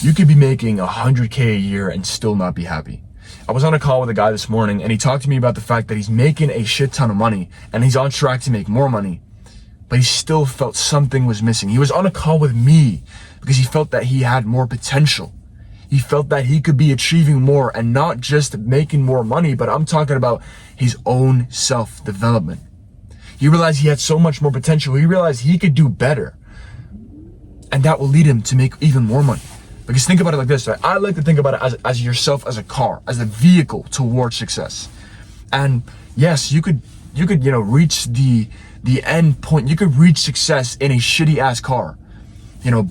You could be making 100K a year and still not be happy. I was on a call with a guy this morning and he talked to me about the fact that he's making a shit ton of money and he's on track to make more money, but he still felt something was missing. He was on a call with me because he felt that he had more potential. He felt that he could be achieving more and not just making more money, but I'm talking about his own self-development. He realized he had so much more potential. He realized he could do better. And that will lead him to make even more money. Because think about it like this, right? I like to think about it as yourself as a car, as a vehicle towards success. And yes, you could reach the end point. You could reach success in a shitty ass car,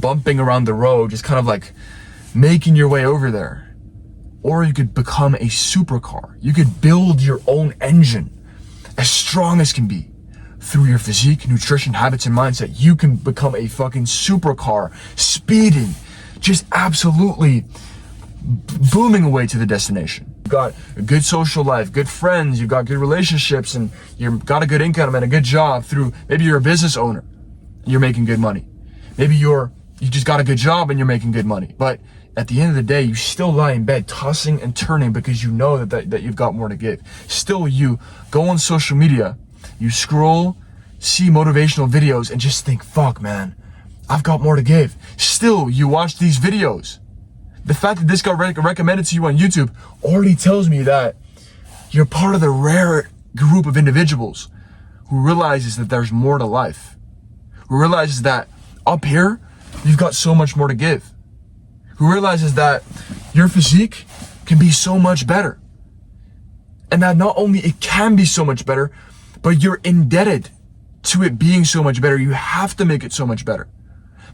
bumping around the road, just kind of like making your way over there. Or you could become a supercar. You could build your own engine as strong as can be. Through your physique, nutrition, habits, and mindset, you can become a fucking supercar, speeding, just absolutely booming away to the destination. You've got a good social life, good friends, you've got good relationships, and you've got a good income and a good job through, maybe you're a business owner, and you're making good money. Maybe you just got a good job and you're making good money. But at the end of the day, you still lie in bed tossing and turning because you know that you've got more to give. Still, you go on social media, you scroll, see motivational videos, and just think, fuck, man, I've got more to give. Still, you watch these videos. The fact that this got recommended to you on YouTube already tells me that you're part of the rare group of individuals who realizes that there's more to life. Who realizes that up here, you've got so much more to give. Who realizes that your physique can be so much better. And that not only it can be so much better, but you're indebted to it being so much better. You have to make it so much better.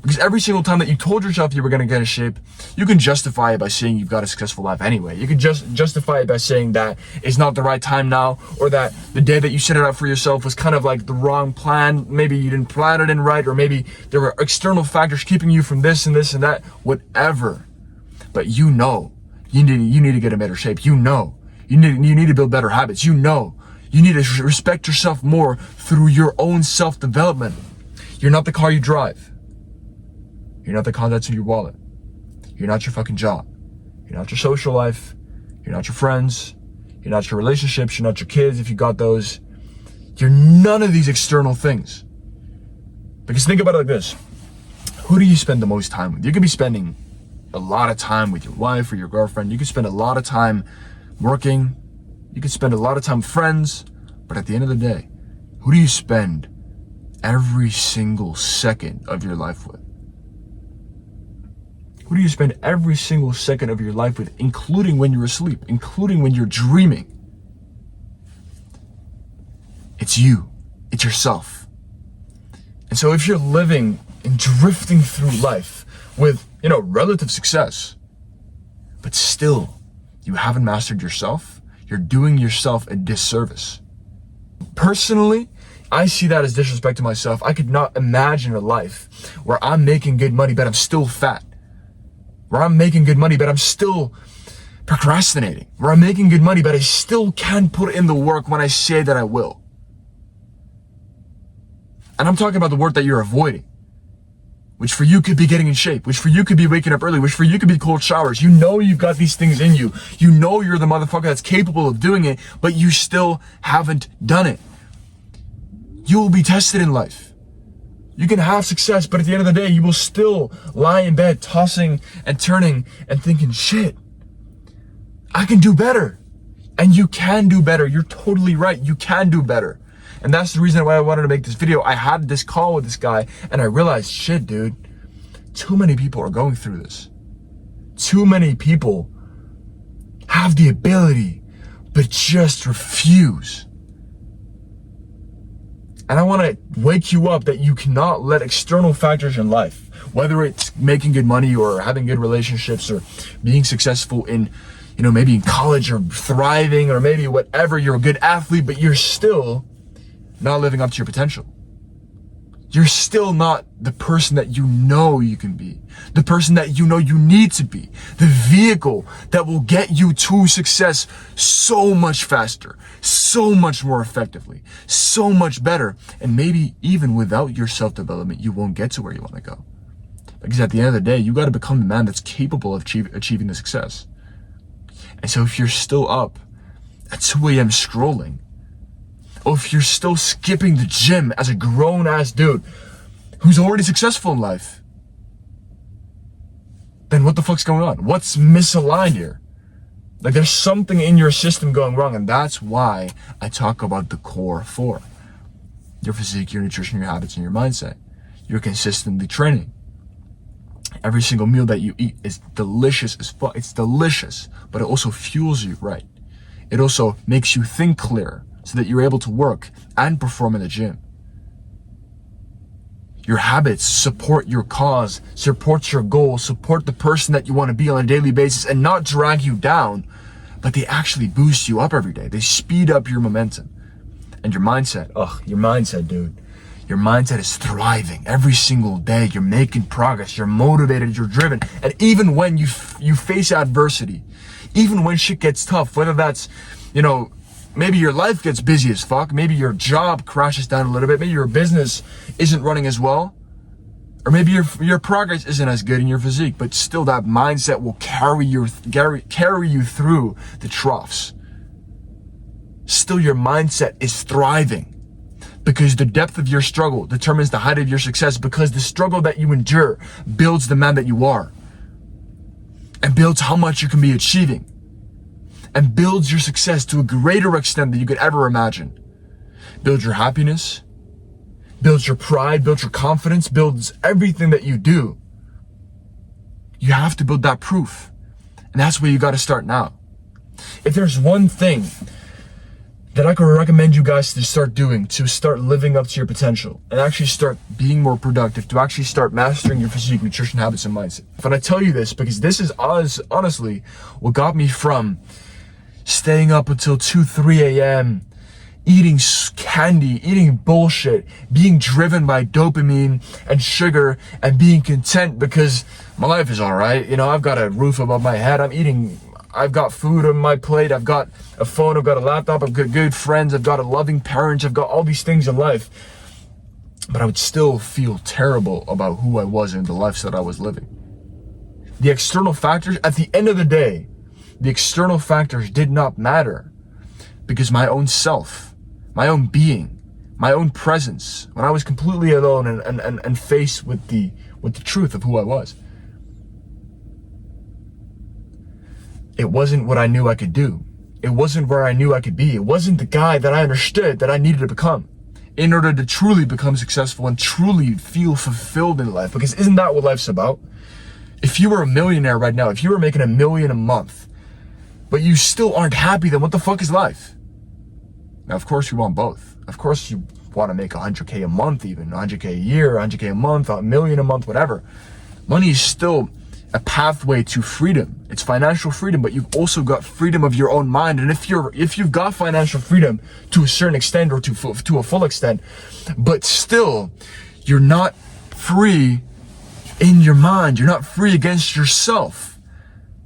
Because every single time that you told yourself you were going to get in shape, you can justify it by saying you've got a successful life anyway. You can just justify it by saying that it's not the right time now, or that the day that you set it up for yourself was kind of like the wrong plan. Maybe you didn't plan it in right, or maybe there were external factors keeping you from this and this and that, whatever. But you need to get in better shape. You need to build better habits. You need to respect yourself more through your own self-development. You're not the car you drive. You're not the contents in your wallet. You're not your fucking job. You're not your social life. You're not your friends. You're not your relationships. You're not your kids if you got those. You're none of these external things. Because think about it like this. Who do you spend the most time with? You could be spending a lot of time with your wife or your girlfriend. You could spend a lot of time working. You could spend a lot of time with friends. But at the end of the day, who do you spend every single second of your life with? Who do you spend every single second of your life with, including when you're asleep, including when you're dreaming? It's you. It's yourself. And so if you're living and drifting through life with, relative success, but still you haven't mastered yourself, you're doing yourself a disservice. Personally, I see that as disrespect to myself. I could not imagine a life where I'm making good money, but I'm still fat. Where I'm making good money, but I'm still procrastinating. Where I'm making good money, but I still can't put in the work when I say that I will. And I'm talking about the work that you're avoiding, which for you could be getting in shape, which for you could be waking up early, which for you could be cold showers. You know you've got these things in you. You know you're the motherfucker that's capable of doing it, but you still haven't done it. You will be tested in life. You can have success, but at the end of the day, you will still lie in bed tossing and turning and thinking, shit, I can do better. And you can do better. You're totally right. You can do better. And that's the reason why I wanted to make this video. I had this call with this guy and I realized, shit, dude, too many people are going through this. Too many people have the ability, but just refuse. And I want to wake you up that you cannot let external factors in life, whether it's making good money or having good relationships or being successful in, maybe in college or thriving or maybe whatever, you're a good athlete, but you're still not living up to your potential. You're still not the person that you know you can be, the person that you know you need to be, the vehicle that will get you to success so much faster, so much more effectively, so much better. And maybe even without your self-development, you won't get to where you want to go. Because at the end of the day, you got to become the man that's capable of achieving the success. And so if you're still up at 2 a.m. scrolling, or if you're still skipping the gym as a grown-ass dude who's already successful in life, then what the fuck's going on? What's misaligned here? Like, there's something in your system going wrong, and that's why I talk about the core four. Your physique, your nutrition, your habits, and your mindset. You're consistently training. Every single meal that you eat is delicious as fuck. It's delicious, but it also fuels you, right? It also makes you think clear so that you're able to work and perform in the gym. Your habits support your cause, support your goal, support the person that you want to be on a daily basis, and not drag you down, but they actually boost you up every day. They speed up your momentum. And your mindset, your mindset, dude. Your mindset is thriving every single day. You're making progress. You're motivated. You're driven. And even when you face adversity, even when shit gets tough, whether that's, maybe your life gets busy as fuck, maybe your job crashes down a little bit, maybe your business isn't running as well, or maybe your progress isn't as good in your physique, but still that mindset will carry you through the troughs. Still, your mindset is thriving. Because the depth of your struggle determines the height of your success, because the struggle that you endure builds the man that you are, and builds how much you can be achieving, and builds your success to a greater extent than you could ever imagine. Builds your happiness, builds your pride, builds your confidence, builds everything that you do. You have to build that proof, and that's where you got to start now. If there's one thing that I could recommend you guys to start doing, to start living up to your potential and actually start being more productive, to actually start mastering your physique, nutrition, habits, and mindset. But I tell you this because this is honestly what got me from staying up until 2, 3 a.m., eating candy, eating bullshit, being driven by dopamine and sugar, and being content because my life is all right. I've got a roof above my head. I've got food on my plate, I've got a phone, I've got a laptop, I've got good friends, I've got a loving parent, I've got all these things in life. But I would still feel terrible about who I was and the life that I was living. The external factors, at the end of the day, the external factors did not matter, because my own self, my own being, my own presence, when I was completely alone and faced with the truth of who I was, it wasn't what I knew I could do. It wasn't where I knew I could be. It wasn't the guy that I understood that I needed to become in order to truly become successful and truly feel fulfilled in life. Because isn't that what life's about? If you were a millionaire right now, if you were making $1 million a month, but you still aren't happy, then what the fuck is life? Now, of course, you want both. Of course, you want to make 100K a month, even 100K a year, 100K a month, $1 million a month, whatever. Money is still a pathway to freedom. It's financial freedom, but you've also got freedom of your own mind. And if you've got financial freedom to a certain extent or to a full extent, but still you're not free in your mind, you're not free against yourself,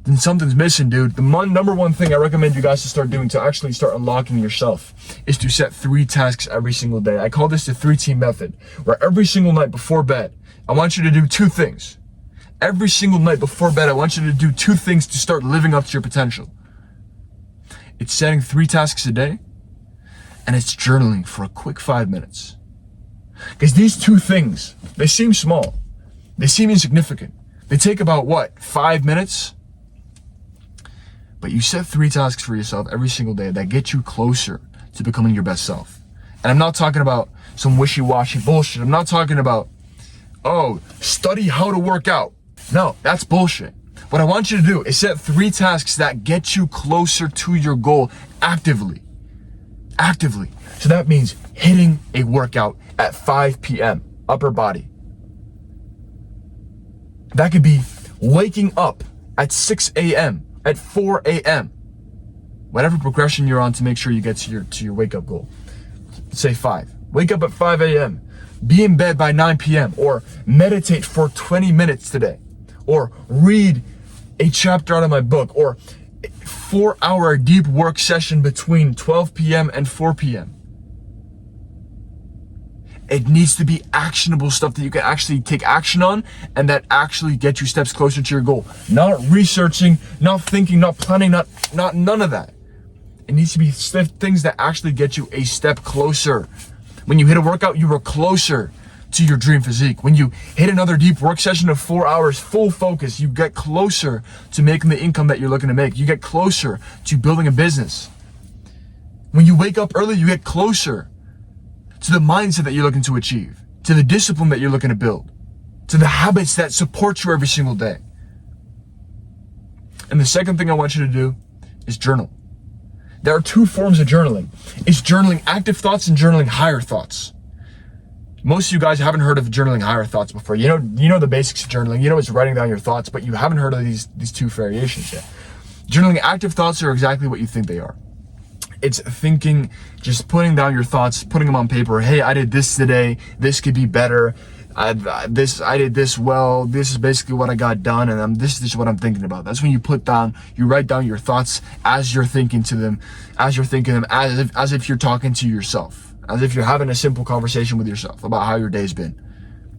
then something's missing, dude. The number one thing I recommend you guys to start doing to actually start unlocking yourself is to set 3 tasks every single day. I call this the 3T method, where every single night before bed, I want you to do 2 things. Every single night before bed, I want you to do 2 things to start living up to your potential. It's setting 3 tasks a day, and it's journaling for a quick 5 minutes. Because these 2 things, they seem small. They seem insignificant. They take about, 5 minutes? But you set 3 tasks for yourself every single day that get you closer to becoming your best self. And I'm not talking about some wishy-washy bullshit. I'm not talking about, study how to work out. No, that's bullshit. What I want you to do is set 3 tasks that get you closer to your goal actively. So that means hitting a workout at 5 p.m., upper body. That could be waking up at 6 a.m., at 4 a.m., whatever progression you're on to make sure you get to your wake up goal. Say 5. Wake up at 5 a.m., be in bed by 9 p.m., or meditate for 20 minutes today, or read a chapter out of my book, or 4-hour deep work session between 12 p.m. and 4 p.m. It needs to be actionable stuff that you can actually take action on and that actually get you steps closer to your goal. Not researching, not thinking, not planning, not none of that. It needs to be things that actually get you a step closer. When you hit a workout, you are closer to your dream physique. When you hit another deep work session of 4 hours, full focus, you get closer to making the income that you're looking to make. You get closer to building a business. When you wake up early, you get closer to the mindset that you're looking to achieve, to the discipline that you're looking to build, to the habits that support you every single day. And the second thing I want you to do is journal. There are 2 forms of journaling. It's journaling active thoughts and journaling higher thoughts. Most of you guys haven't heard of journaling higher thoughts before. You know the basics of journaling. You know it's writing down your thoughts, but you haven't heard of these 2 variations yet. Journaling active thoughts are exactly what you think they are. It's thinking, just putting down your thoughts, putting them on paper. Hey, I did this today. This could be better. I did this well. This is basically what I got done, and this is what I'm thinking about. That's when you write down your thoughts as you're thinking them, as if you're talking to yourself. As if you're having a simple conversation with yourself about how your day's been.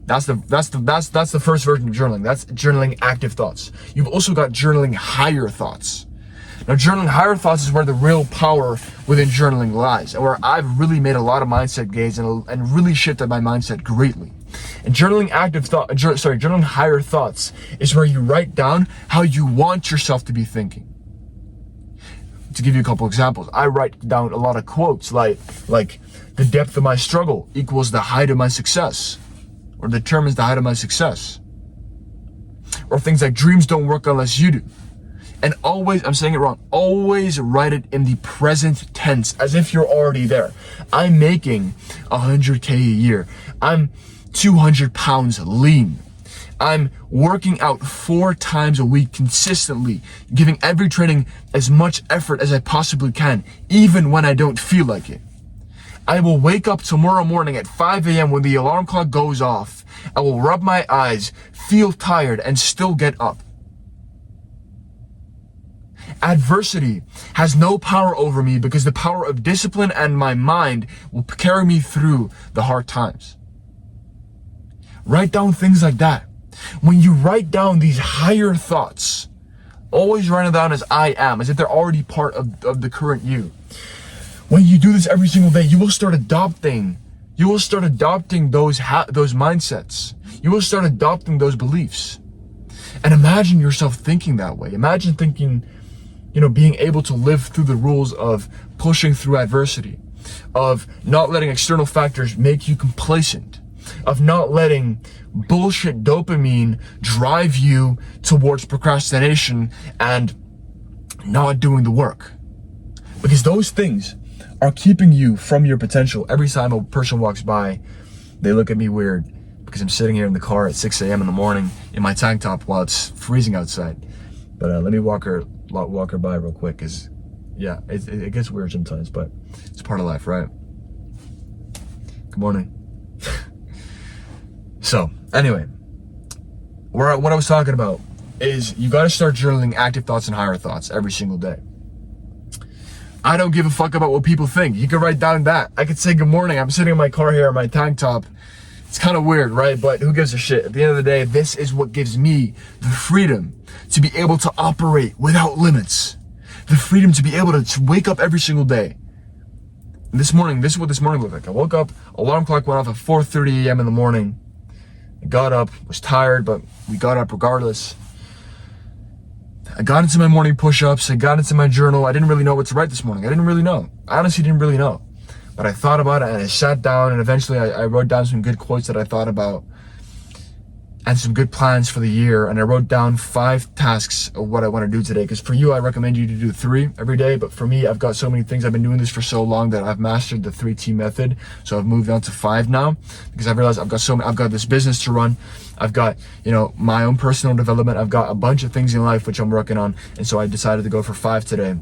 That's the first version of journaling. That's journaling active thoughts. You've also got journaling higher thoughts. Now, journaling higher thoughts is where the real power within journaling lies, and where I've really made a lot of mindset gains and really shifted my mindset greatly. And journaling higher thoughts is where you write down how you want yourself to be thinking. To give you a couple examples, I write down a lot of quotes like the depth of my struggle equals the height of my success, or determines the height of my success. Or things like dreams don't work unless you do. And always, I'm saying it wrong, always write it in the present tense as if you're already there. I'm making 100K a year. I'm 200 pounds lean. I'm working out 4 times a week consistently, giving every training as much effort as I possibly can, even when I don't feel like it. I will wake up tomorrow morning at 5 a.m. when the alarm clock goes off. I will rub my eyes, feel tired, and still get up. Adversity has no power over me because the power of discipline and my mind will carry me through the hard times. Write down things like that. When you write down these higher thoughts, always write them down as I am, as if they're already part of the current you. When you do this every single day, you will start adopting those mindsets. You will start adopting those beliefs. And imagine yourself thinking that way. Imagine thinking, being able to live through the rules of pushing through adversity, of not letting external factors make you complacent, of not letting bullshit dopamine drive you towards procrastination and not doing the work. Because those things are keeping you from your potential. Every time a person walks by, they look at me weird because I'm sitting here in the car at 6 a.m. in the morning in my tank top while it's freezing outside. But let me walk her by real quick, because yeah, it gets weird sometimes, but it's part of life, right? Good morning. So anyway, what I was talking about is you got to start journaling active thoughts and higher thoughts every single day. I don't give a fuck about what people think. You can write down that. I could say good morning. I'm sitting in my car here in my tank top. It's kind of weird, right? But who gives a shit? At the end of the day, this is what gives me the freedom to be able to operate without limits. The freedom to be able to wake up every single day. And this is what this morning looked like. I woke up, alarm clock went off at 4:30 a.m. in the morning. I got up, was tired, but we got up regardless. I got into my morning push-ups. I got into my journal. I didn't really know what to write this morning. I didn't really know. I honestly didn't really know. But I thought about it, and I sat down, and eventually I wrote down some good quotes that I thought about and some good plans for the year. And I wrote down 5 tasks of what I want to do today. Because for you, I recommend you to do 3 every day. But for me, I've got so many things. I've been doing this for so long that I've mastered the 3T method. So I've moved on to 5 now because I've realized I've got this business to run. I've got, my own personal development. I've got a bunch of things in life which I'm working on. And so I decided to go for 5 today.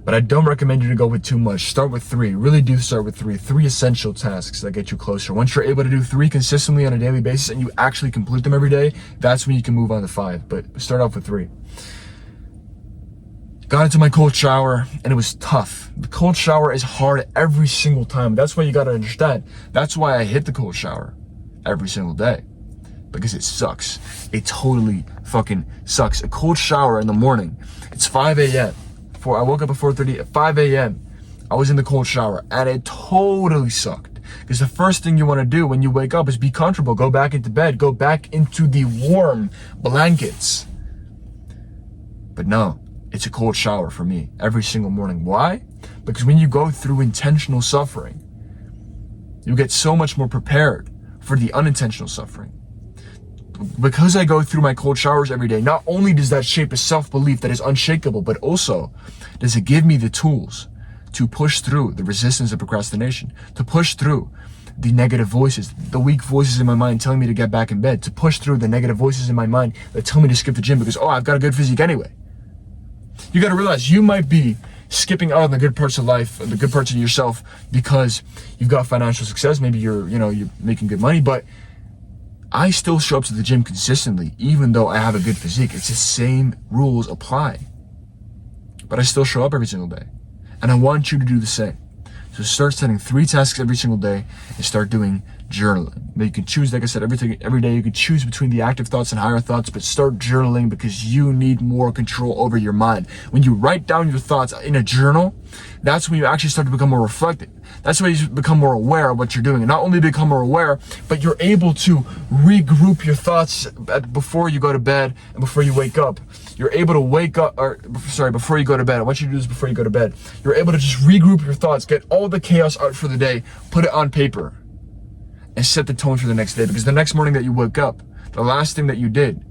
But I don't recommend you to go with too much. Start with 3. Really do start with 3. 3 essential tasks that get you closer. Once you're able to do 3 consistently on a daily basis and you actually complete them every day, that's when you can move on to 5. But start off with 3. Got into my cold shower and it was tough. The cold shower is hard every single time. That's why you gotta understand. That's why I hit the cold shower every single day. Because it sucks. It totally fucking sucks. A cold shower in the morning. It's 5 a.m. I woke up at 4:30. At 5 a.m. I was in the cold shower and it totally sucked. Because the first thing you want to do when you wake up is be comfortable. Go back into bed. Go back into the warm blankets. But no, it's a cold shower for me every single morning. Why? Because when you go through intentional suffering, you get so much more prepared for the unintentional suffering. Because I go through my cold showers every day, not only does that shape a self-belief that is unshakable, but also does it give me the tools to push through the resistance of procrastination, to push through the negative voices, the weak voices in my mind telling me to get back in bed, to push through the negative voices in my mind that tell me to skip the gym because, oh, I've got a good physique anyway. You got to realize you might be skipping out on the good parts of life, the good parts of yourself because you've got financial success. Maybe you're making good money, but I still show up to the gym consistently, even though I have a good physique. It's the same rules apply. But I still show up every single day. And I want you to do the same. So start setting 3 tasks every single day and start doing journaling. Now you can choose, like I said, every day you can choose between the active thoughts and higher thoughts, but start journaling because you need more control over your mind. When you write down your thoughts in a journal, that's when you actually start to become more reflective. That's when you become more aware of what you're doing. And not only become more aware, but you're able to regroup your thoughts before you go to bed and before you wake up. You're able to before you go to bed. I want you to do this before you go to bed. You're able to just regroup your thoughts, get all the chaos out for the day, put it on paper, and set the tone for the next day. Because the next morning that you woke up, the last thing that you did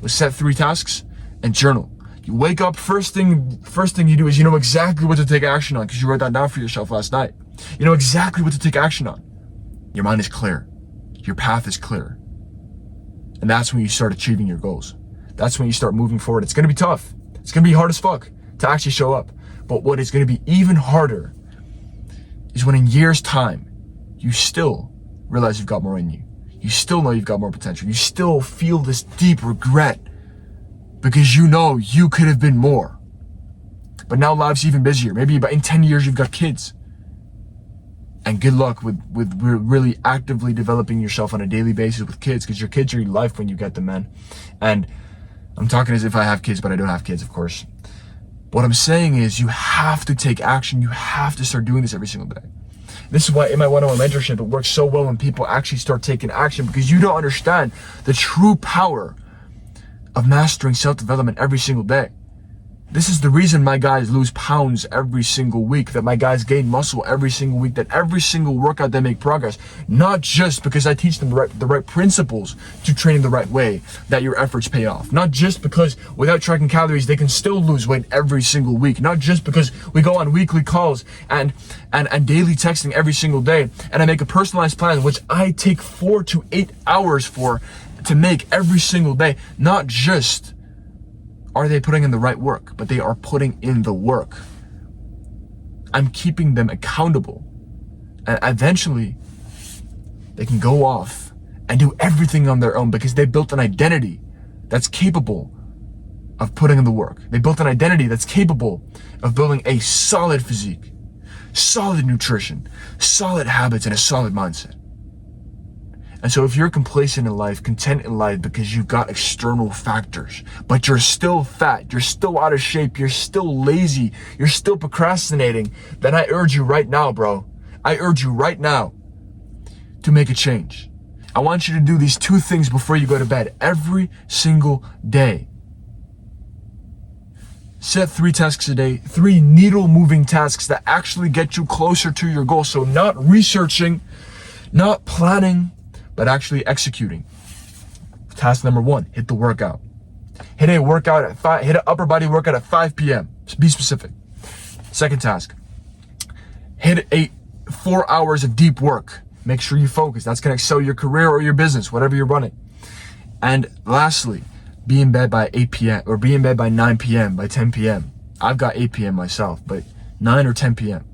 was set 3 tasks and journal. You wake up, first thing you do is you know exactly what to take action on because you wrote that down for yourself last night. You know exactly what to take action on. Your mind is clear. Your path is clear. And that's when you start achieving your goals. That's when you start moving forward. It's going to be tough. It's going to be hard as fuck to actually show up. But what is going to be even harder is when in years' time, you still realize you've got more in you. You still know you've got more potential. You still feel this deep regret because you know you could have been more. But now life's even busier. Maybe in 10 years, you've got kids. And good luck with really actively developing yourself on a daily basis with kids because your kids are your life when you get them, man. And I'm talking as if I have kids, but I don't have kids, of course. What I'm saying is you have to take action. You have to start doing this every single day. This is why in my one-on-one mentorship, it works so well when people actually start taking action because you don't understand the true power of mastering self-development every single day. This is the reason my guys lose pounds every single week, that my guys gain muscle every single week, that every single workout they make progress. Not just because I teach them the right principles to training the right way, that your efforts pay off. Not just because without tracking calories, they can still lose weight every single week. Not just because we go on weekly calls and daily texting every single day, and I make a personalized plan, which I take 4 to 8 hours to make every single day. Not just are they putting in the right work, but they are putting in the work. I'm keeping them accountable. And eventually, they can go off and do everything on their own because they built an identity that's capable of putting in the work. They built an identity that's capable of building a solid physique, solid nutrition, solid habits, and a solid mindset. And so if you're complacent in life, content in life because you've got external factors, but you're still fat, you're still out of shape, you're still lazy, you're still procrastinating, then I urge you right now, bro. I urge you right now to make a change. I want you to do these 2 things before you go to bed every single day. Set 3 tasks a day, 3 needle-moving tasks that actually get you closer to your goal. So not researching, not planning, but actually executing. Task number 1, hit the workout. Hit a workout at 5, hit an upper body workout at 5 p.m. Be specific. Second task, hit 4 hours of deep work. Make sure you focus. That's gonna excel your career or your business, whatever you're running. And lastly, be in bed by 8 p.m. or be in bed by 9 p.m., by 10 p.m. I've got 8 p.m. myself, but 9 or 10 p.m.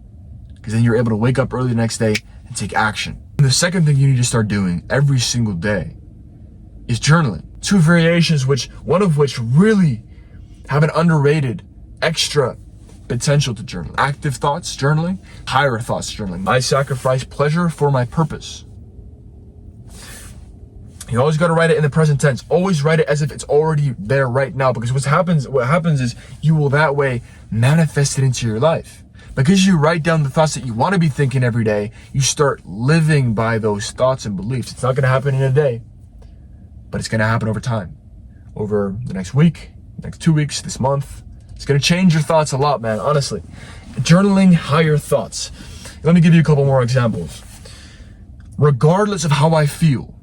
Because then you're able to wake up early the next day and take action. And the second thing you need to start doing every single day is journaling. 2 variations, one of which really have an underrated extra potential to journal. Active thoughts journaling, higher thoughts journaling. I sacrifice pleasure for my purpose. You always got to write it in the present tense. Always write it as if it's already there right now, because what happens is you will that way manifest it into your life. Because you write down the thoughts that you want to be thinking every day, you start living by those thoughts and beliefs. It's not going to happen in a day, but it's going to happen over time. Over the next week, next 2 weeks, this month. It's going to change your thoughts a lot, man, honestly. Journaling higher thoughts. Let me give you a couple more examples. Regardless of how I feel,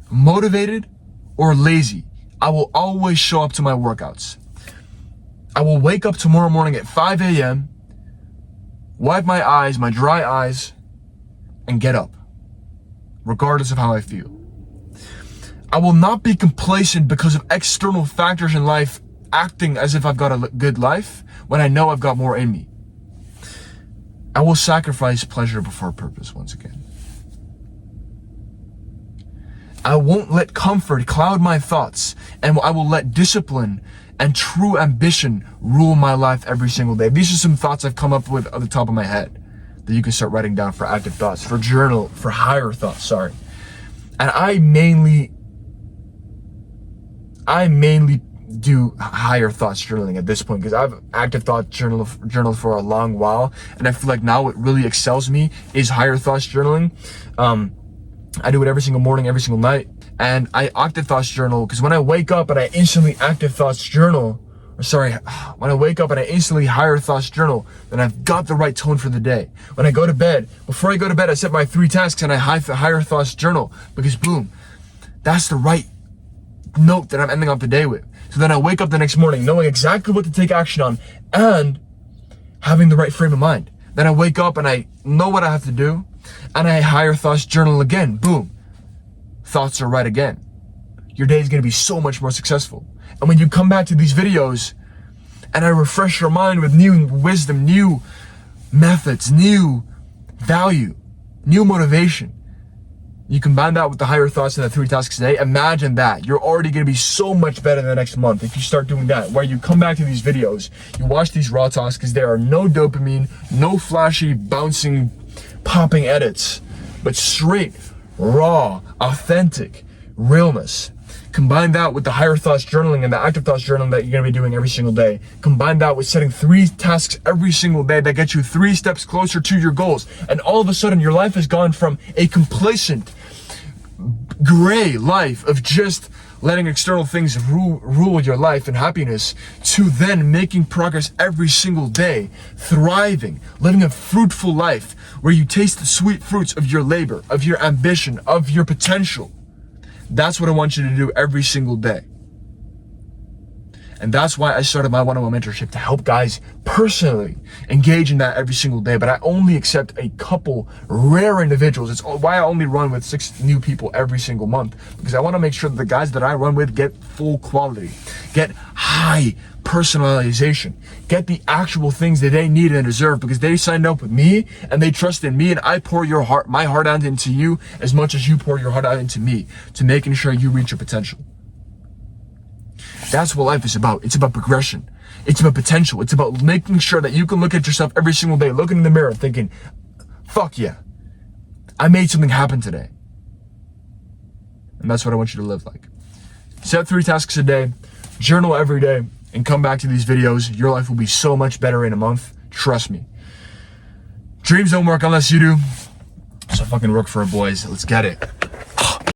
motivated or lazy, I will always show up to my workouts. I will wake up tomorrow morning at 5 a.m., wipe my eyes, my dry eyes, and get up, regardless of how I feel. I will not be complacent because of external factors in life acting as if I've got a good life when I know I've got more in me. I will sacrifice pleasure before purpose once again. I won't let comfort cloud my thoughts, and I will let discipline and true ambition rule my life every single day. These are some thoughts I've come up with at the top of my head that you can start writing down for active thoughts, for higher thoughts, And I mainly do higher thoughts journaling at this point, because I've active thought journal for a long while, and I feel like now what really excels me is higher thoughts journaling. I do it every single morning, every single night, and I active thoughts journal because when I wake up and I instantly active thoughts journal, when I wake up and I instantly higher thoughts journal, then I've got the right tone for the day. When I go to bed, before I go to bed, I set my 3 tasks and I higher thoughts journal, because boom, that's the right note that I'm ending up the day with. So then I wake up the next morning knowing exactly what to take action on and having the right frame of mind. Then I wake up and I know what I have to do, and I higher thoughts journal again. Boom. Thoughts are right again. Your day is going to be so much more successful. And when you come back to these videos and I refresh your mind with new wisdom, new methods, new value, new motivation, you combine that with the higher thoughts and the 3 tasks a day, imagine that. You're already going to be so much better the next month if you start doing that, where you come back to these videos, you watch these raw talks, because there are no dopamine, no flashy, bouncing, popping edits, but straight, raw, authentic realness. Combine that with the higher thoughts journaling and the active thoughts journaling that you're going to be doing every single day. Combine that with setting 3 tasks every single day that get you 3 steps closer to your goals. And all of a sudden, your life has gone from a complacent, gray life of just letting external things rule your life and happiness, to then making progress every single day, thriving, living a fruitful life where you taste the sweet fruits of your labor, of your ambition, of your potential. That's what I want you to do every single day. And that's why I started my one-on-one mentorship, to help guys personally engage in that every single day. But I only accept a couple rare individuals. It's why I only run with 6 new people every single month, because I want to make sure that the guys that I run with get full quality, get high personalization, get the actual things that they need and deserve, because they signed up with me and they trust in me, and I pour my heart out into you as much as you pour your heart out into me, to making sure you reach your potential. That's what life is about. It's about progression. It's about potential. It's about making sure that you can look at yourself every single day, looking in the mirror, thinking, fuck yeah, I made something happen today. And that's what I want you to live like. Set 3 tasks a day, journal every day, and come back to these videos. Your life will be so much better in a month. Trust me. Dreams don't work unless you do. So fucking work for it, boys. Let's get it.